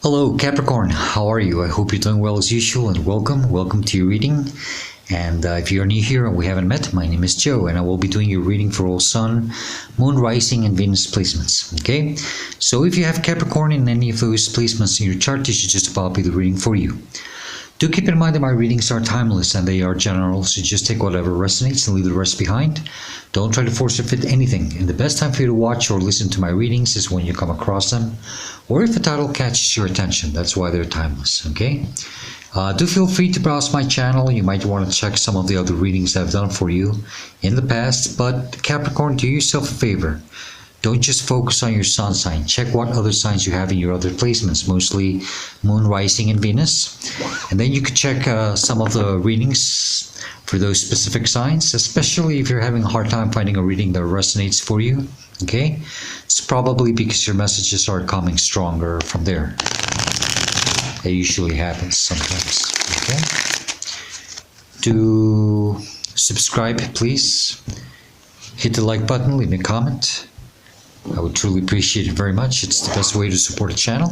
Hello Capricorn, how are you? I hope you're doing well as usual, and welcome to your reading. And if you're new here and we haven't met, my name is Joe, and I will be doing your reading for all Sun, Moon, Rising, and Venus placements. Okay, so if you have Capricorn in any of those placements in your chart, this should just about be the reading for you. Do keep in mind that my readings are timeless and they are general, so just take whatever resonates and leave the rest behind. Don't try to force or fit anything, and the best time for you to watch or listen to my readings is when you come across them, or if a title catches your attention. That's why they're timeless, okay? Do feel free to browse my channel. You might want to check some of the other readings I've done for you in the past, but Capricorn, do yourself a favor. Don't just focus on your sun sign. Check what other signs you have in your other placements, mostly Moon, Rising, and Venus. And then you could check some of the readings for those specific signs, especially if you're having a hard time finding a reading that resonates for you. Okay? It's probably because your messages are coming stronger from there. That usually happens sometimes. Okay? Do subscribe, please. Hit the like button, leave me a comment. I would truly appreciate it very much. It's the best way to support a channel.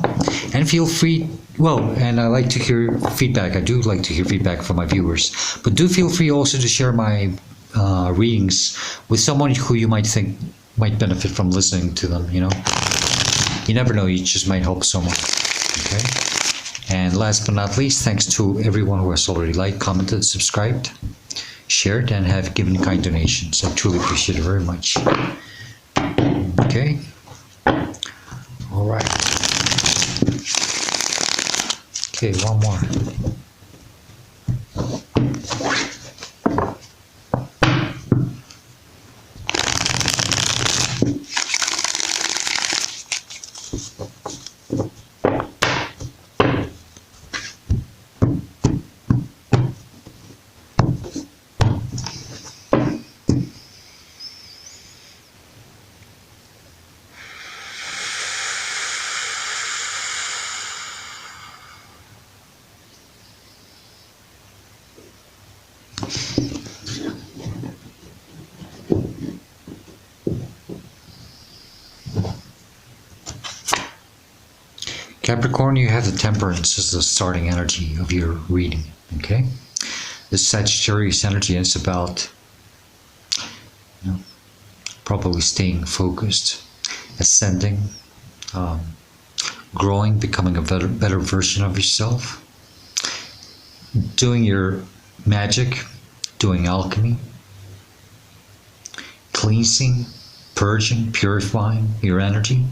And feel free, and I like to hear feedback. I do like to hear feedback from my viewers. But do feel free also to share my readings with someone who you might think might benefit from listening to them, you know. You never know, you just might help someone. Okay? And last but not least, thanks to everyone who has already liked, commented, subscribed, shared, and have given kind donations. I truly appreciate it very much. Okay. All right. Okay, one more. Capricorn, you have the Temperance as the starting energy of your reading, okay? The Sagittarius energy is about, probably staying focused, ascending, growing, becoming a better version of yourself, doing your magic, doing alchemy, cleansing, purging, purifying your energy.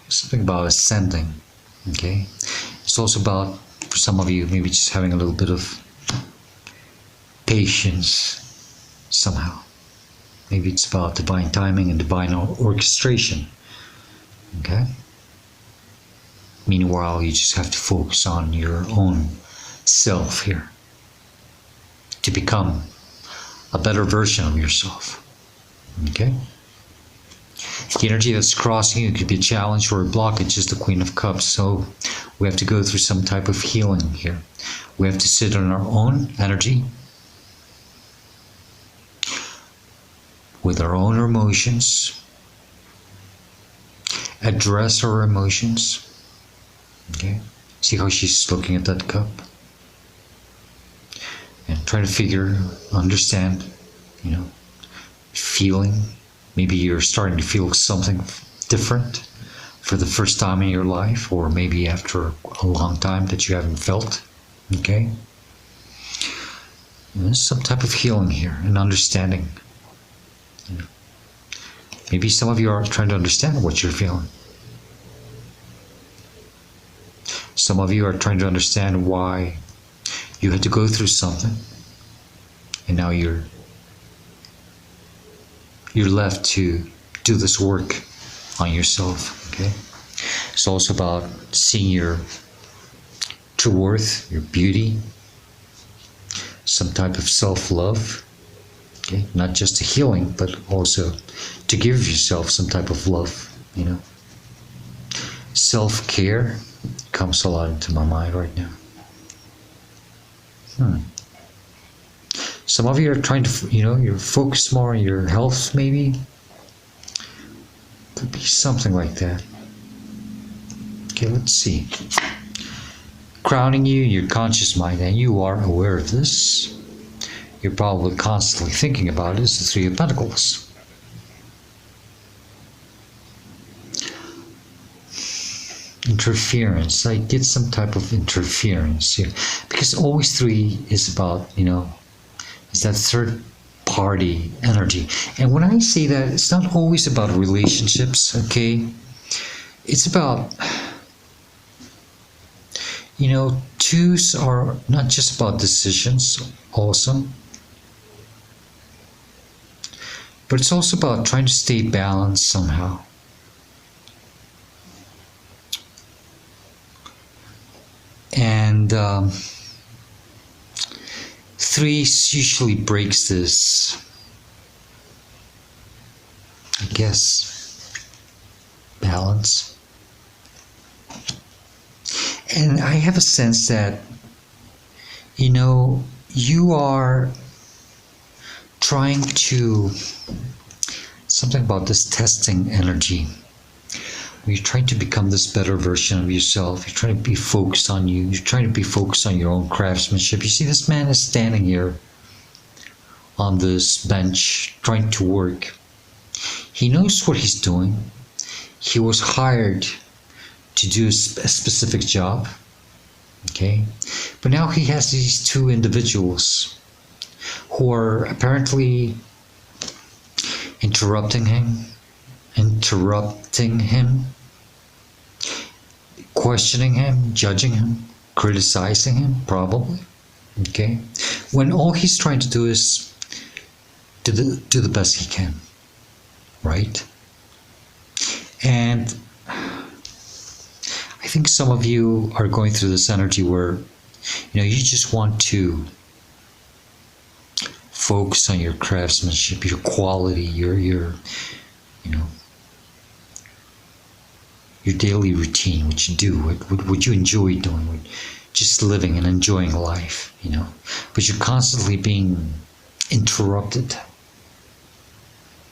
Something about ascending, okay? It's also about, for some of you, maybe just having a little bit of patience somehow. Maybe it's about divine timing and divine orchestration, okay? Meanwhile, you just have to focus on your own self here to become a better version of yourself, okay? The energy that's crossing you could be a challenge or a blockage, is the Queen of Cups. So we have to go through some type of healing here. We have to sit on our own energy with our own emotions, address our emotions. Okay, see how she's looking at that cup and try to understand, feeling. Maybe you're starting to feel something different for the first time in your life, or maybe after a long time that you haven't felt, okay? And there's some type of healing here and understanding. Maybe some of you are trying to understand what you're feeling. Some of you are trying to understand why you had to go through something, and now you're left to do this work on yourself, okay? It's also about seeing your true worth, your beauty, some type of self-love, okay? Not just a healing, but also to give yourself some type of love, Self-care comes a lot into my mind right now. Some of you are trying to, you're focused more on your health, maybe. Could be something like that. Okay, Okay, let's see. Grounding you in your conscious mind, and you are aware of this. You're probably constantly thinking about it, is the Three of Pentacles. Interference. I get some type of interference here. Because always three is about, is that third party energy. And when I say that, it's not always about relationships, okay? It's about, twos are not just about decisions also, but it's also about trying to stay balanced somehow. And threes usually breaks this, I guess, balance. And I have a sense that, you are trying to, something about this testing energy. You're trying to become this better version of yourself. You're trying to be focused on you. You're trying to be focused on your own craftsmanship. You see, this man is standing here on this bench trying to work. He knows what he's doing. He was hired to do a specific job. Okay? But now he has these two individuals who are apparently interrupting him, questioning him, judging him, criticizing him, probably. Okay? When all he's trying to do is do the best he can. Right? And I think some of you are going through this energy where, you just want to focus on your craftsmanship, your quality, your daily routine, what you do, what you enjoy doing, just living and enjoying life, But you're constantly being interrupted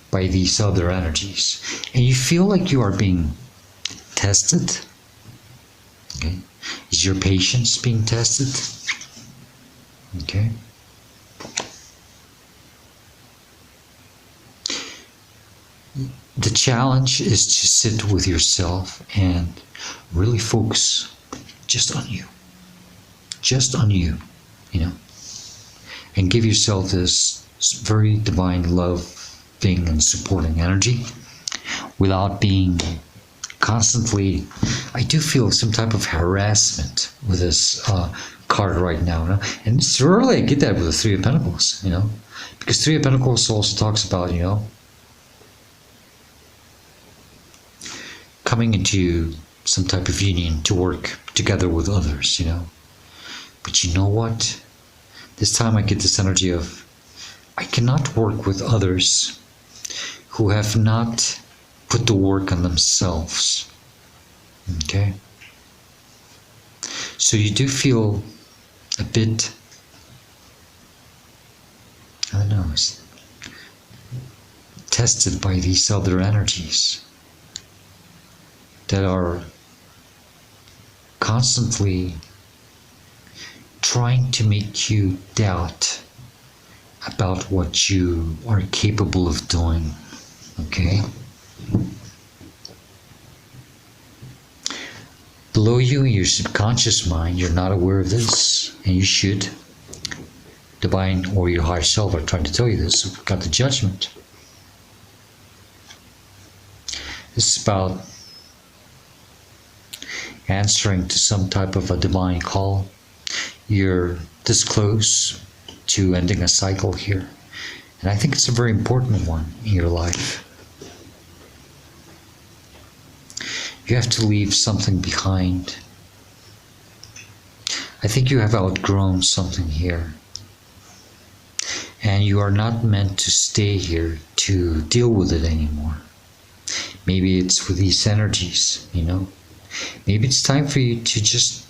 by these other energies. And you feel like you are being tested. Okay? Is your patience being tested? Okay? The challenge is to sit with yourself and really focus just on you. Just on you, And give yourself this very divine loving and supporting energy without being constantly. I do feel some type of harassment with this card right now. And it's rarely I get that with the Three of Pentacles, Because Three of Pentacles also talks about, coming into some type of union to work together with others, But you know what? This time I get this energy of, I cannot work with others who have not put the work on themselves. Okay? So you do feel a bit, I don't know, tested by these other energies that are constantly trying to make you doubt about what you are capable of doing. Okay? Below you in your subconscious mind, you're not aware of this, and you should. Divine or your higher self are trying to tell you this. We've got the Judgment. This is about answering to some type of a divine call. You're this close to ending a cycle here. And I think it's a very important one in your life. You have to leave something behind. I think you have outgrown something here. And you are not meant to stay here to deal with it anymore. Maybe it's with these energies, Maybe it's time for you to just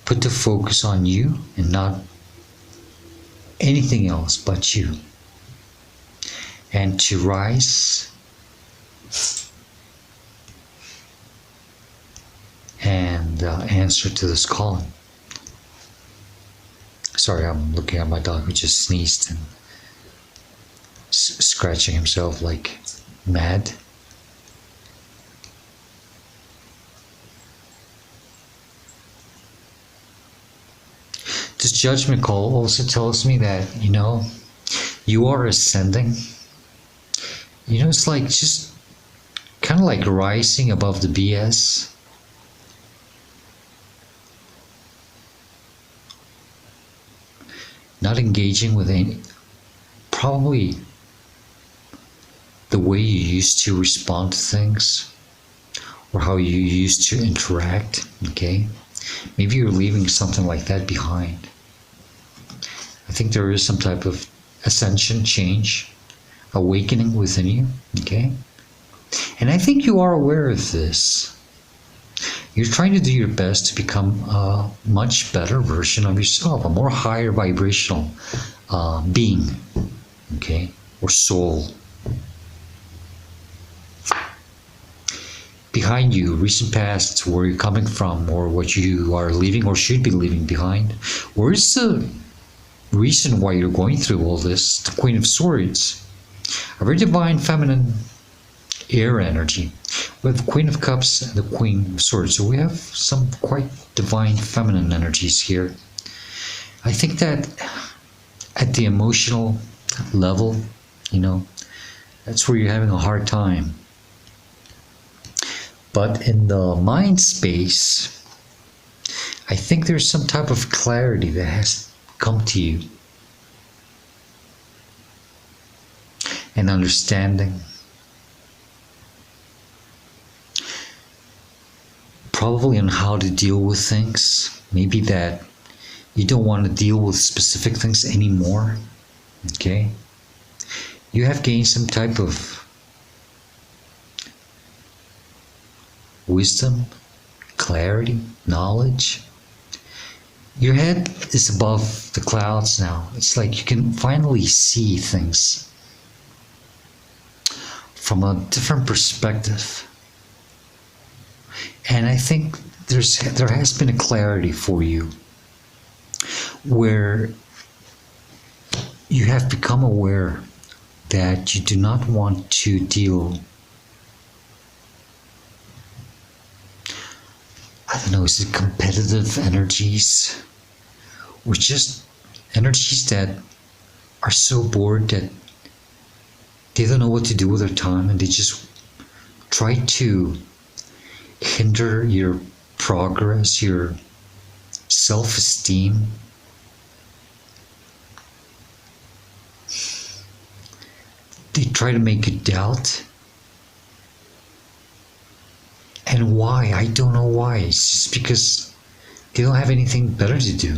put the focus on you and not anything else but you. And to rise and answer to this calling. Sorry, I'm looking at my dog who just sneezed and scratching himself like mad. This judgment call also tells me that, you are ascending. It's like just kind of like rising above the BS. Not engaging with any, probably the way you used to respond to things or how you used to interact, okay? Maybe you're leaving something like that behind. I think there is some type of ascension, change, awakening within you, okay? And I think you are aware of this. You're trying to do your best to become a much better version of yourself, a more higher vibrational being, okay, or soul. Behind you, recent past, where you're coming from, or what you are leaving or should be leaving behind. Where is the reason why you're going through all this? The Queen of Swords, a very divine feminine air energy. We have the Queen of Cups and the Queen of Swords. So we have some quite divine feminine energies here. I think that at the emotional level, that's where you're having a hard time. But in the mind space, I think there's some type of clarity that has come to you. And understanding. Probably on how to deal with things. Maybe that you don't want to deal with specific things anymore. Okay? You have gained some type of wisdom, clarity, knowledge. Your head is above the clouds now. It's like you can finally see things from a different perspective. And I think there has been a clarity for you where you have become aware that you do not want to deal, I don't know, is it competitive energies? Or just energies that are so bored that they don't know what to do with their time and they just try to hinder your progress, your self-esteem. They try to make you doubt. And why? I don't know why. It's just because they don't have anything better to do,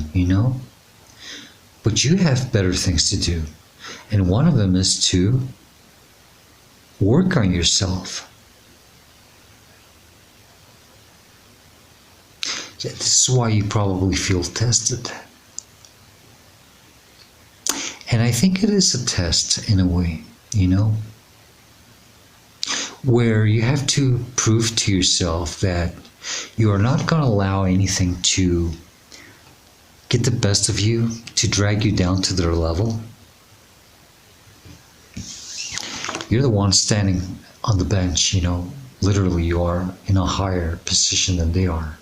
But you have better things to do. And one of them is to work on yourself. This is why you probably feel tested. And I think it is a test in a way, where you have to prove to yourself that you are not going to allow anything to get the best of you, to drag you down to their level. You're the one standing on the bench, literally you are in a higher position than they are.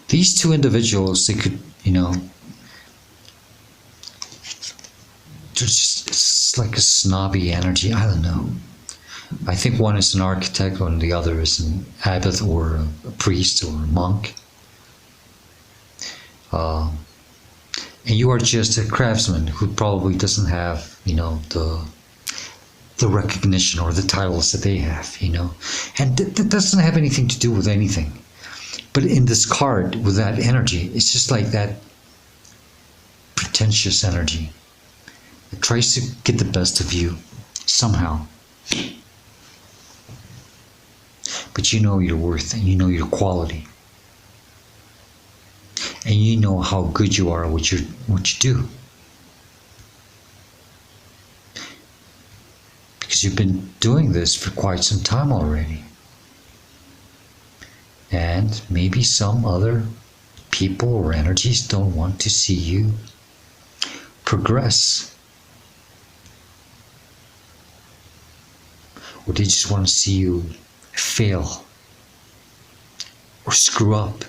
These two individuals, they could, it's like a snobby energy. I don't know. I think one is an architect and the other is an abbot or a priest or a monk. And you are just a craftsman who probably doesn't have, the recognition or the titles that they have, And that doesn't have anything to do with anything. But in this card, with that energy, it's just like that pretentious energy. It tries to get the best of you, somehow. But you know your worth and you know your quality. And you know how good you are at what you do. Because you've been doing this for quite some time already. And maybe some other people or energies don't want to see you progress. Or they just want to see you fail or screw up.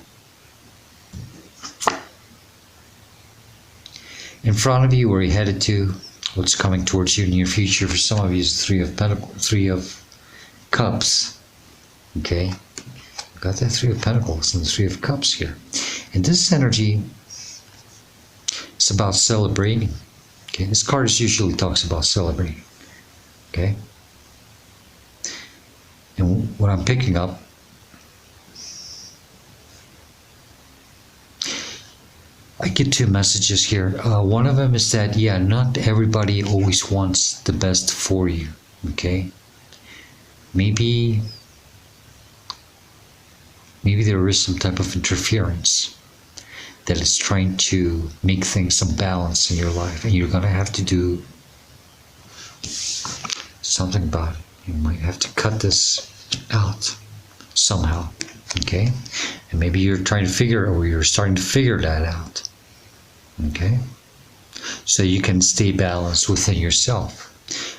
In front of you, where you're headed to, what's coming towards you in the near future, for some of you is Three of Cups. Okay? Got that Three of Pentacles and the Three of Cups here. And this energy is about celebrating. Okay? This card usually talks about celebrating. Okay? And what I'm picking up, I get two messages here. One of them is that, yeah, not everybody always wants the best for you. Okay? Maybe there is some type of interference that is trying to make things unbalanced in your life, and you're going to have to do something about it. You might have to cut this out somehow. Okay? And maybe you're trying to figure, or you're starting to figure that out. Okay? So you can stay balanced within yourself.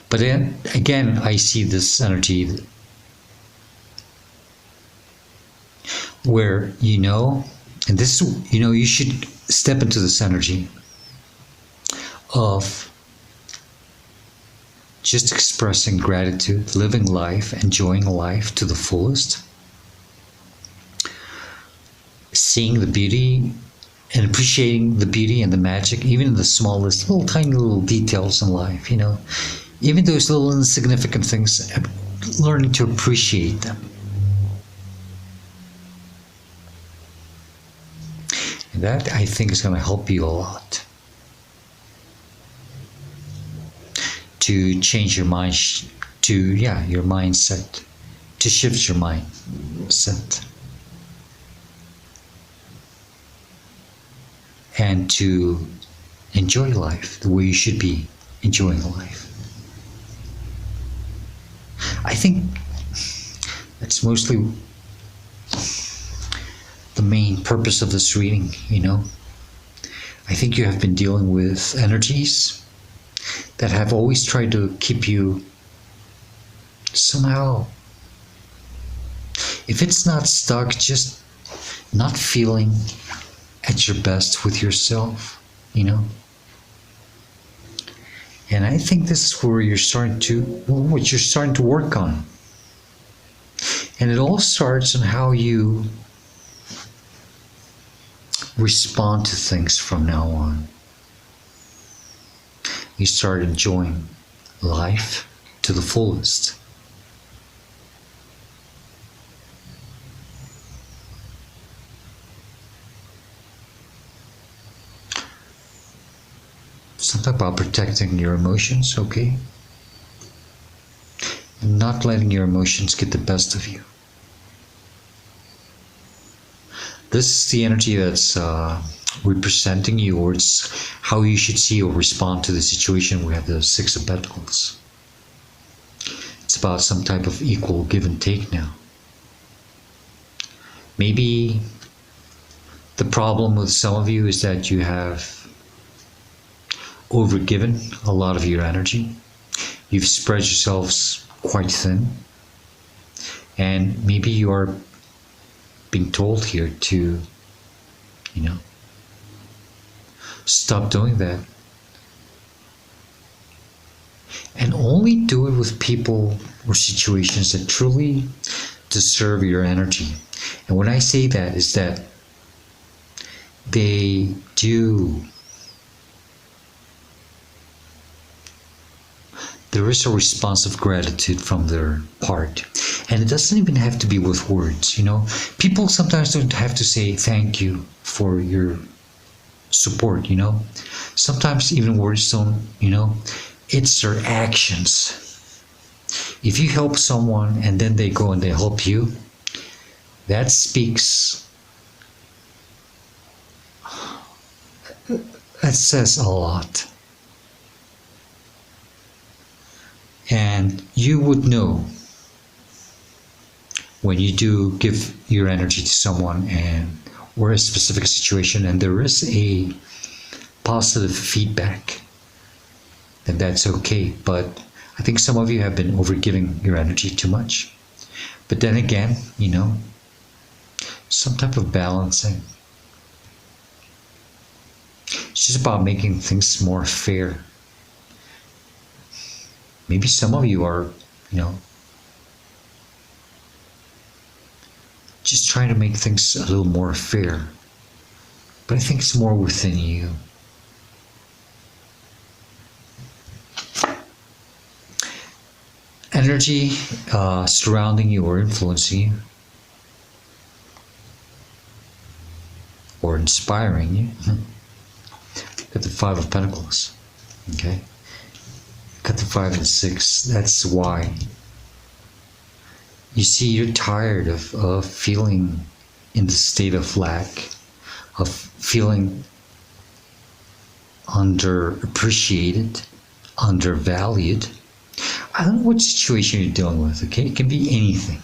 But then again, I see this energy where, and this, you should step into this energy of just expressing gratitude, living life, enjoying life to the fullest, seeing the beauty and appreciating the beauty and the magic, even in the smallest, tiny little details in life, even those little insignificant things, learning to appreciate them. And that, I think, is going to help you a lot to change your mind, your mindset, to shift your mindset, and to enjoy life the way you should be enjoying life. I think that's mostly the main purpose of this reading, I think you have been dealing with energies that have always tried to keep you somehow, if it's not stuck, just not feeling at your best with yourself, And I think this is where what you're starting to work on. And it all starts on how you respond to things from now on. You start enjoying life to the fullest. Something about protecting your emotions, okay? And not letting your emotions get the best of you. This is the energy that's representing you, or it's how you should see or respond to the situation. We have the Six of Pentacles. It's about some type of equal give and take now. Maybe the problem with some of you is that you have overgiven a lot of your energy. You've spread yourselves quite thin. And maybe you are being told here to, stop doing that. And only do it with people or situations that truly deserve your energy. And when I say that, is that they do. There is a response of gratitude from their part. And it doesn't even have to be with words, People sometimes don't have to say thank you for your support, Sometimes even words don't, it's their actions. If you help someone and then they go and they help you, that speaks, that says a lot. And you would know when you do give your energy to someone and or a specific situation and there is a positive feedback, then that's okay. But I think some of you have been overgiving your energy too much. But then again, some type of balancing. It's just about making things more fair. Maybe some of you are, just trying to make things a little more fair. But I think it's more within you. Energy surrounding you or influencing you or inspiring you. Got the Five of Pentacles. Okay. Got the 5 and 6. That's why. You see, you're tired of feeling in the state of lack, of feeling underappreciated, undervalued. I don't know what situation you're dealing with, okay? It can be anything.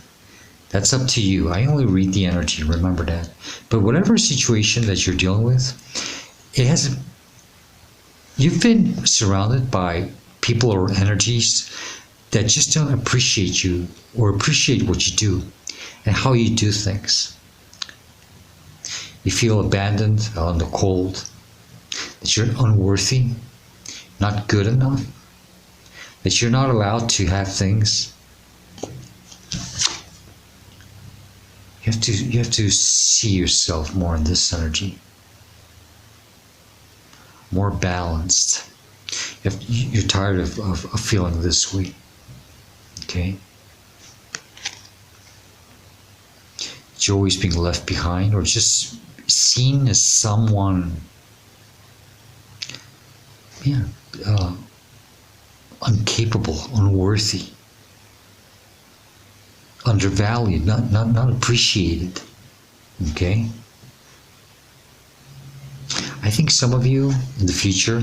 That's up to you. I only read the energy, remember that. But whatever situation that you're dealing with, you've been surrounded by people or energies that just don't appreciate you or appreciate what you do and how you do things. You feel abandoned, on the cold, that you're unworthy, not good enough, that you're not allowed to have things. You have to see yourself more in this energy, more balanced. You're tired of feeling this way, okay? You're always being left behind or just seen as someone, incapable, unworthy, undervalued, not appreciated, okay? I think some of you in the future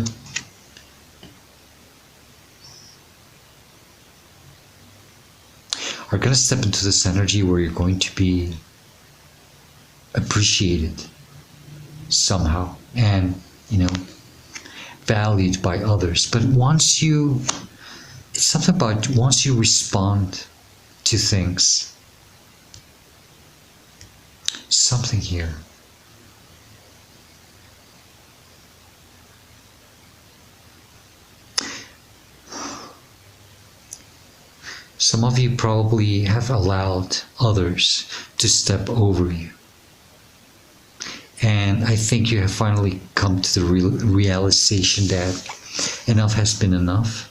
are going to step into this energy where you're going to be appreciated somehow and, valued by others. But once you respond to things, something here. Some of you probably have allowed others to step over you. And I think you have finally come to the realization that enough has been enough.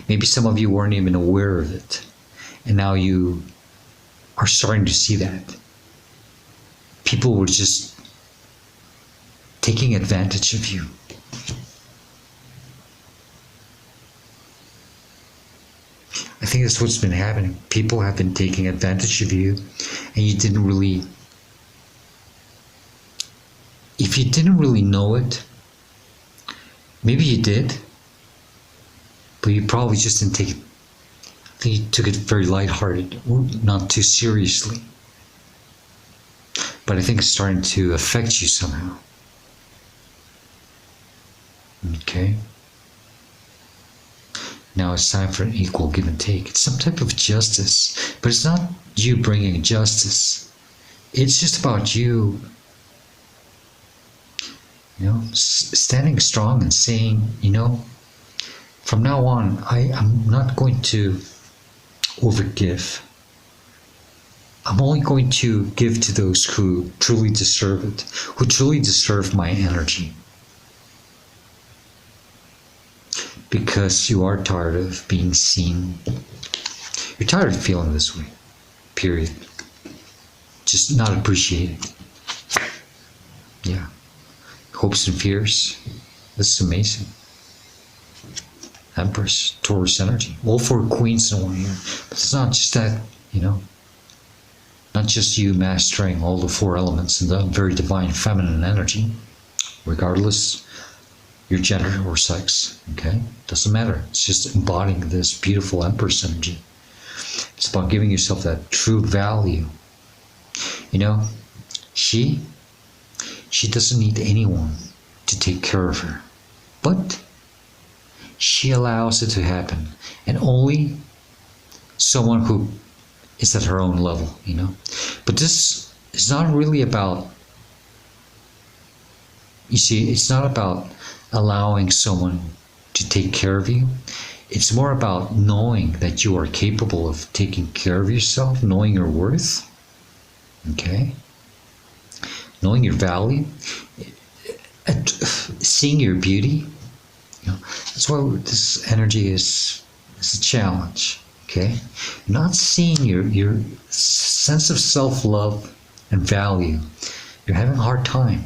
Maybe some of you weren't even aware of it. And now you are starting to see that. People were just taking advantage of you. I think that's what's been happening. People have been taking advantage of you, and you didn't really, if you didn't really know it, maybe you did, but you probably just didn't take it. I think you took it very lighthearted, or not too seriously. But I think it's starting to affect you somehow. Okay? Now it's time for an equal give and take. It's some type of justice, but it's not you bringing justice. It's just about you, standing strong and saying, from now on, I'm not going to overgive. I'm only going to give to those who truly deserve it, who truly deserve my energy. Because you are tired of being seen. You're tired of feeling this way, period. Just not appreciated. Yeah. Hopes and fears. This is amazing. Empress, Taurus energy. All four queens in one here. But it's not just that, not just you mastering all the four elements in the very divine feminine energy, regardless your gender or sex, okay? Doesn't matter. It's just embodying this beautiful Empress energy. It's about giving yourself that true value. You know, she doesn't need anyone to take care of her, but she allows it to happen, and only someone who is at her own level, you know. But this is not really about, you see, it's not about allowing someone to take care of you. It's more about knowing that you are capable of taking care of yourself, knowing your worth, okay? Knowing your value, seeing your beauty. You know, that's why this energy is a challenge, okay? Not seeing your sense of self-love and value. You're having a hard time.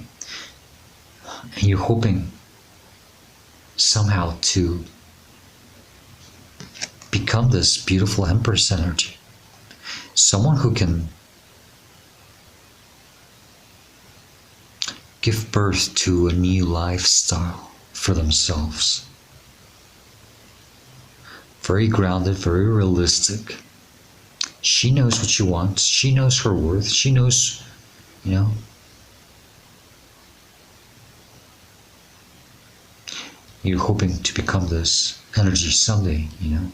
And you're hoping somehow to become this beautiful Empress energy. Someone who can give birth to a new lifestyle for themselves. Very grounded, very realistic. She knows what she wants. She knows her worth. She knows, you know. You're hoping to become this energy someday, you know.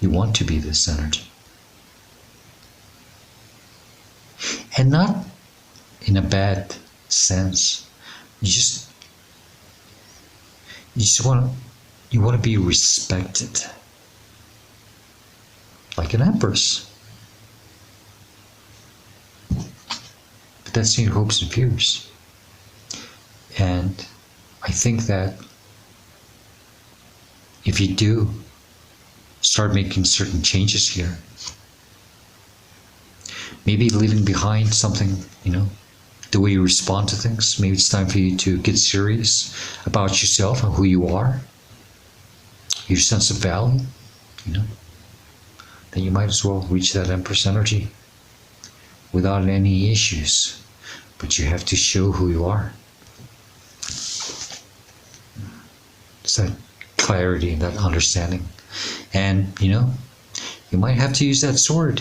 You want to be this energy. And not in a bad sense. You just want to be respected. Like an empress. But that's in your hopes and fears. And I think that if you do start making certain changes here, maybe leaving behind something, you know, the way you respond to things, maybe it's time for you to get serious about yourself and who you are, your sense of value, you know, then you might as well reach that Empress energy without any issues. But you have to show who you are. It's that clarity, that understanding. And, you know, you might have to use that sword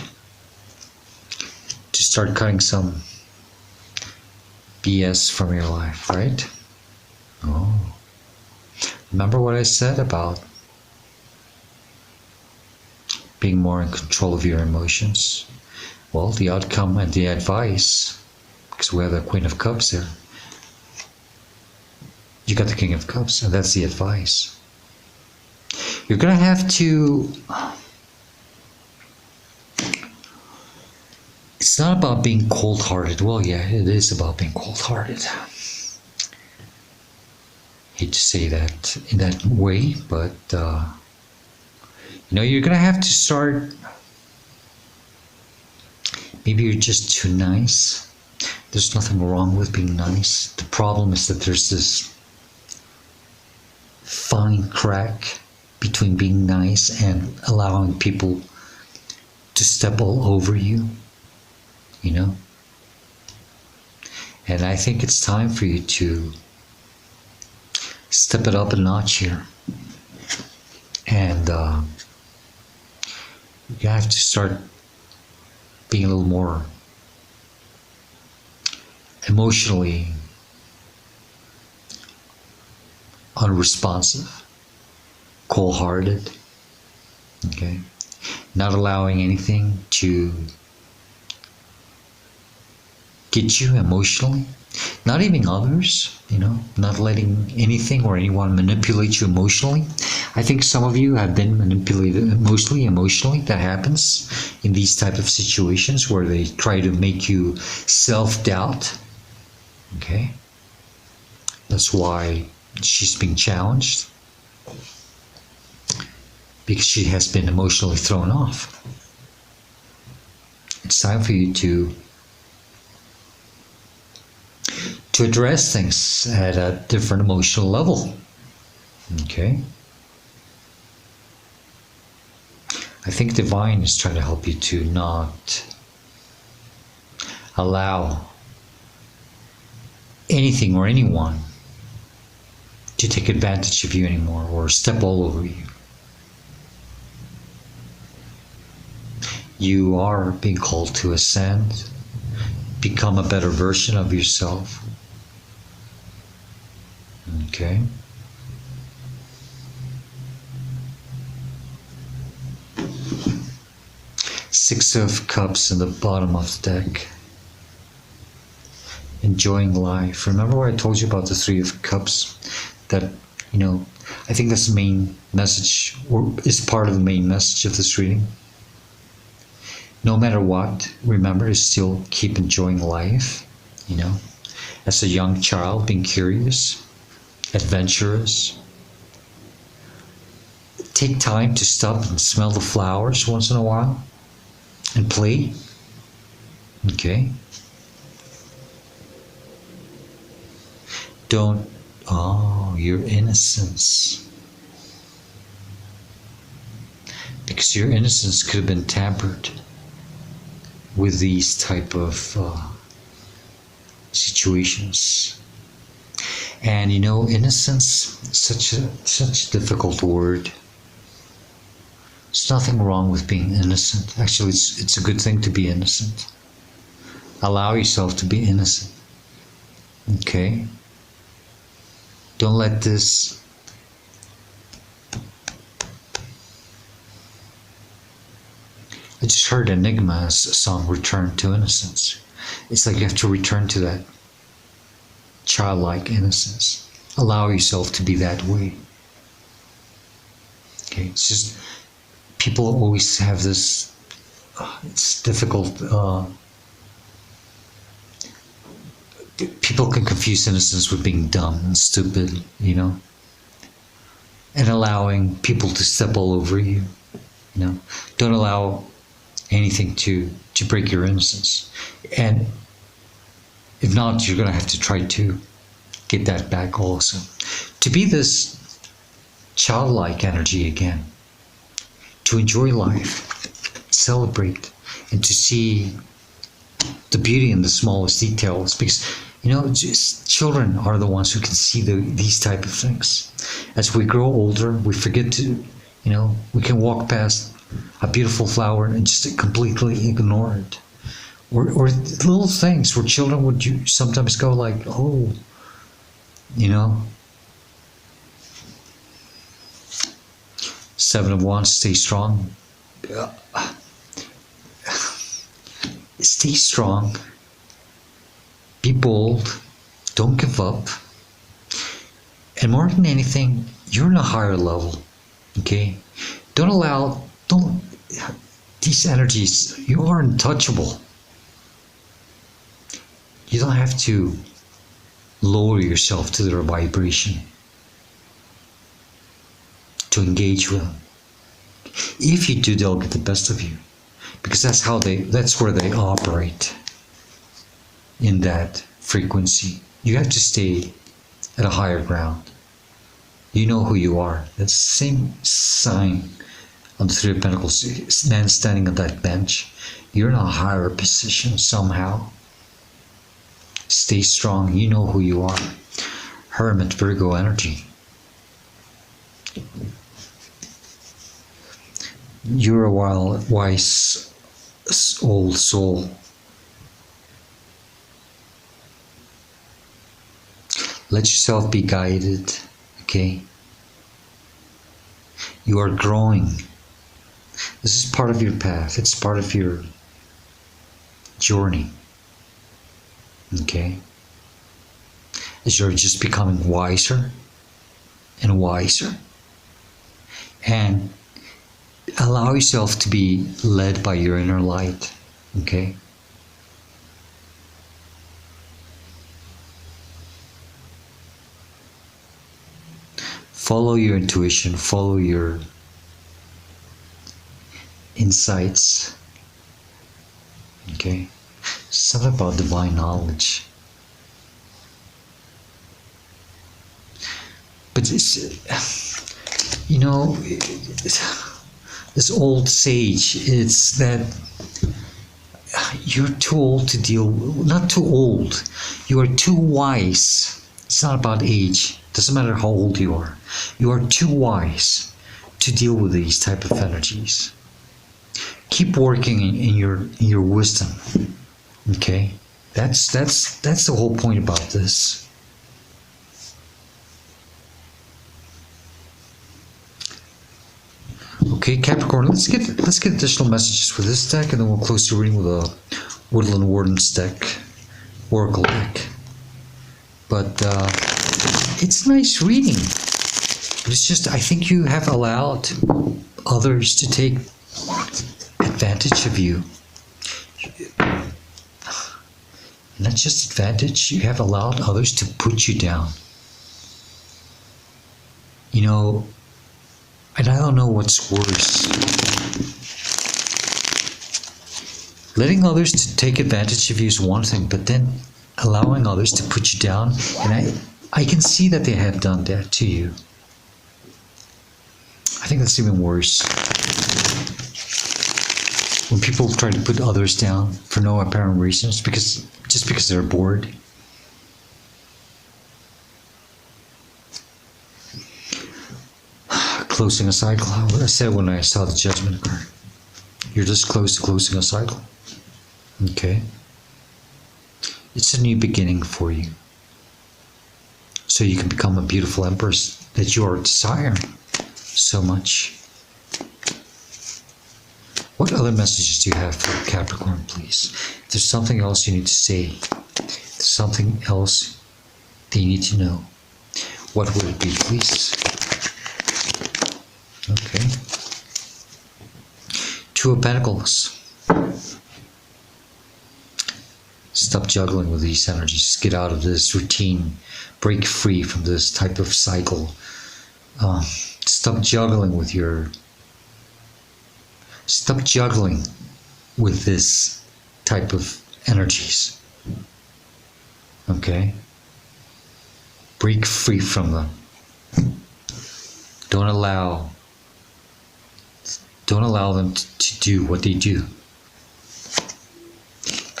to start cutting some BS from your life, right? Oh. Remember what I said about being more in control of your emotions? Well, the outcome and the advice, because we have the Queen of Cups there, you got the King of Cups, and that's the advice. You're going to have to... It's not about being cold-hearted. Well, yeah, it is about being cold-hearted. Hate to say that in that way, but you know, you're going to have to start... Maybe you're just too nice. There's nothing wrong with being nice. The problem is that there's this fine crack between being nice and allowing people to step all over you, you know. And I think it's time for you to step it up a notch here. And you have to start being a little more emotionally unresponsive, cold-hearted, okay? Not allowing anything to get you emotionally, not even others, you know, not letting anything or anyone manipulate you emotionally. I think some of you have been manipulated emotionally. That happens in these type of situations where they try to make you self-doubt, okay? That's why she's being challenged, because she has been emotionally thrown off. It's time for you to address things at a different emotional level, okay? I think Divine is trying to help you to not allow anything or anyone to take advantage of you anymore or step all over you. You are being called to ascend, become a better version of yourself. Okay. Six of Cups in the bottom of the deck. Enjoying life. Remember what I told you about the Three of Cups? That, I think that's the main message, or is part of the main message of this reading. No matter what, remember to still keep enjoying life, as a young child, being curious, adventurous. Take time to stop and smell the flowers once in a while and play. Okay. Your innocence. Because your innocence could have been tampered with these type of situations. And innocence, such a difficult word. There's nothing wrong with being innocent. Actually, it's a good thing to be innocent. Allow yourself to be innocent. Okay? Don't let this I just heard Enigma's song, Return to Innocence. It's like you have to return to that childlike innocence. Allow yourself to be that way. Okay, it's just, people always have this, it's difficult, people can confuse innocence with being dumb and stupid, and allowing people to step all over you, Don't allow anything to break your innocence. And if not, you're going to have to try to get that back also. To be this childlike energy again. To enjoy life, celebrate, and to see the beauty in the smallest details. Because, just children are the ones who can see these type of things. As we grow older, we forget to, we can walk past a beautiful flower and just completely ignore it. Or little things where children would sometimes go like, oh, Seven of Wands, stay strong. Stay strong. Be bold. Don't give up. And more than anything, you're on a higher level. Okay? These energies, you are untouchable. You don't have to lower yourself to their vibration to engage with them. If you do, they'll get the best of you, because that's where they operate, in that frequency. You have to stay at a higher ground. You know who you are. That's the same sign on the Three of Pentacles. Man standing on that bench. You're in a higher position somehow. Stay strong. You know who you are. Hermit, Virgo energy. You're a wise old soul. Let yourself be guided, okay? You are growing. This is part of your path. It's part of your journey, okay? As you're just becoming wiser and wiser. And allow yourself to be led by your inner light, okay? Follow your intuition, follow your insights, okay? Something about divine knowledge. But it's, this old sage, it's that you're too old to deal, not too old, you are too wise. It's not about age. It doesn't matter how old you are. You are too wise to deal with these type of energies. keep working in your wisdom. Okay, that's the whole point about this. Okay, Capricorn, let's get additional messages for this deck, and then we'll close the reading with a Woodland Warden's deck, Oracle deck. But it's a nice reading. But it's just, I think you have allowed others to take advantage of you. Not just advantage, you have allowed others to put you down. You know, and I don't know what's worse. Letting others to take advantage of you is one thing, but then allowing others to put you down, and I can see that they have done that to you. I think that's even worse. When people try to put others down for no apparent reasons, just because they're bored. Closing a cycle. What I said when I saw the Judgment card. You're this close to closing a cycle. Okay. It's a new beginning for you. So you can become a beautiful empress that you are desiring so much. What other messages do you have for Capricorn, please? If there's something else you need to say, something else that you need to know, what would it be, please? Okay. Two of Pentacles. Stop juggling with these energies. Get out of this routine. Break free from this type of cycle. Stop juggling with Stop juggling with this type of energies. Okay? Break free from them. Don't allow them to do what they do.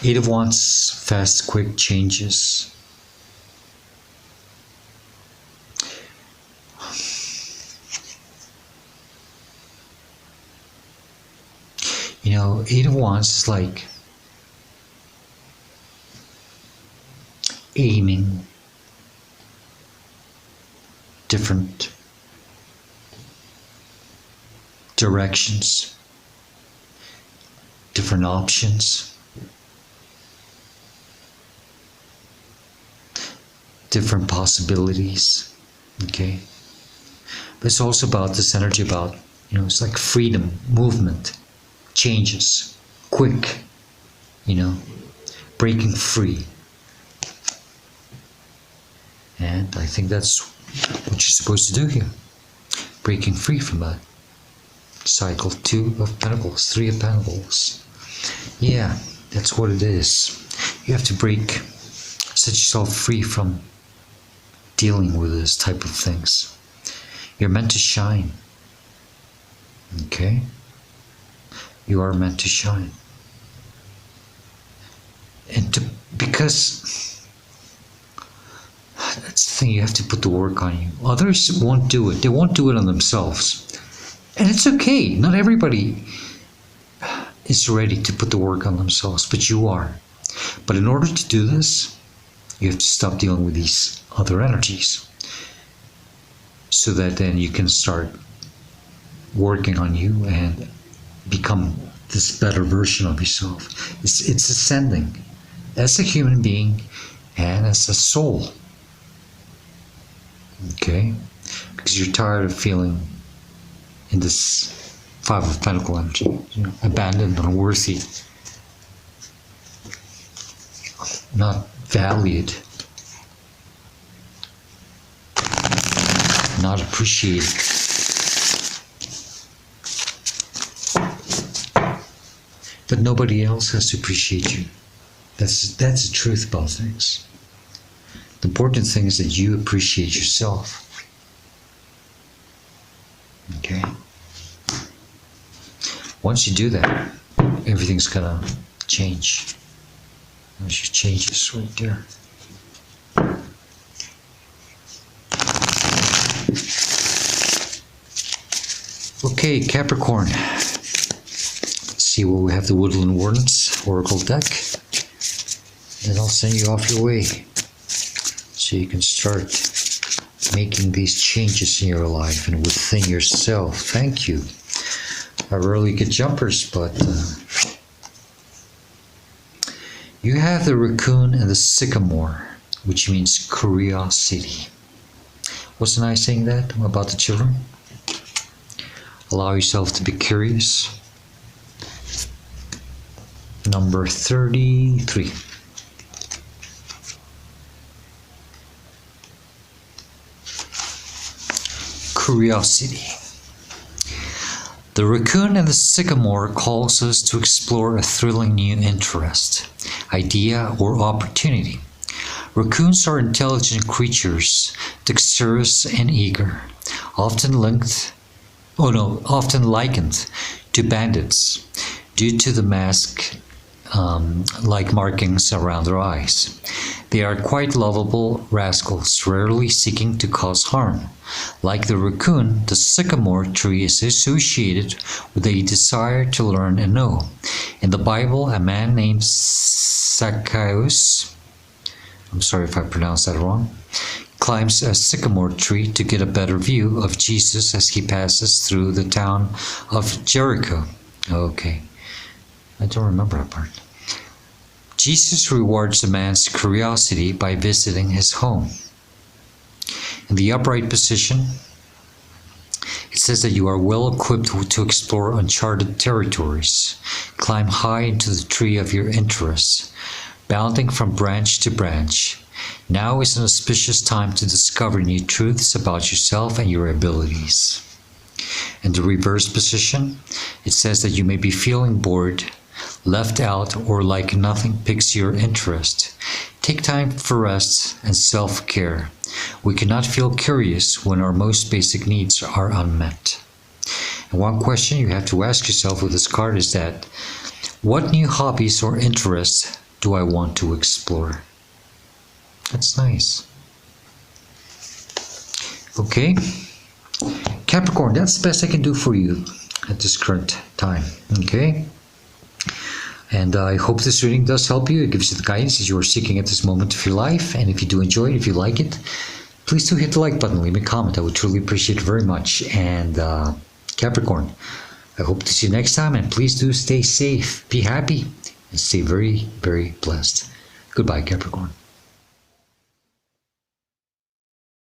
Eight of Wands, fast, quick changes. You know, Eight of Wands is like aiming different directions, different options, different possibilities. Okay, but it's also about this energy about, you know, it's like freedom, movement, changes, quick, you know, breaking free. And I think that's what you're supposed to do here, breaking free from that cycle. Two of Pentacles, Three of Pentacles. Yeah, that's what it is. You have to set yourself free from dealing with this type of things. You're meant to shine. Okay? You are meant to shine. And because that's the thing, you have to put the work on you. Others won't do it. They won't do it on themselves. And it's okay. Not everybody is ready to put the work on themselves, but you are. But in order to do this, you have to stop dealing with these other energies, so that then you can start working on you and become this better version of yourself. It's ascending as a human being and as a soul. Okay? Because you're tired of feeling in this Five of Pentacles energy, you know, abandoned, unworthy, not valued, not appreciated. But nobody else has to appreciate you. That's the truth about things. The important thing is that you appreciate yourself. Okay? Once you do that, everything's gonna change. There's your changes right there. Okay, Capricorn. Let's see what we have the Woodland Wardens Oracle deck. Then I'll send you off your way so you can start making these changes in your life and within yourself. Thank you. I rarely get jumpers, but you have the raccoon and the sycamore, which means curiosity. Wasn't I saying that about the children? Allow yourself to be curious. Number 33. Curiosity. The raccoon and the sycamore calls us to explore a thrilling new interest, idea, or opportunity. Raccoons are intelligent creatures, dexterous and eager, often likened to bandits due to the mask-like markings around their eyes. They are quite lovable rascals, rarely seeking to cause harm. Like the raccoon, the sycamore tree is associated with a desire to learn and know. In the Bible, a man named Zacchaeus, I'm sorry if I pronounced that wrong, climbs a sycamore tree to get a better view of Jesus as he passes through the town of Jericho. Okay, I don't remember that part. Jesus rewards the man's curiosity by visiting his home. In the upright position, it says that you are well equipped to explore uncharted territories, climb high into the tree of your interests, bounding from branch to branch. Now is an auspicious time to discover new truths about yourself and your abilities. In the reverse position, it says that you may be feeling bored, left out, or like nothing piques your interest. Take time for rest and self-care. We cannot feel curious when our most basic needs are unmet. And one question you have to ask yourself with this card is that, what new hobbies or interests do I want to explore? That's nice. Okay, Capricorn, that's the best I can do for you at this current time. Okay, and I hope this reading does help you. It gives you the guidance that you are seeking at this moment of your life. And if you do enjoy it, if you like it, please do hit the like button, leave me a comment. I would truly appreciate it very much. And Capricorn, I hope to see you next time. And please do stay safe, be happy, and stay very, very blessed. Goodbye, Capricorn.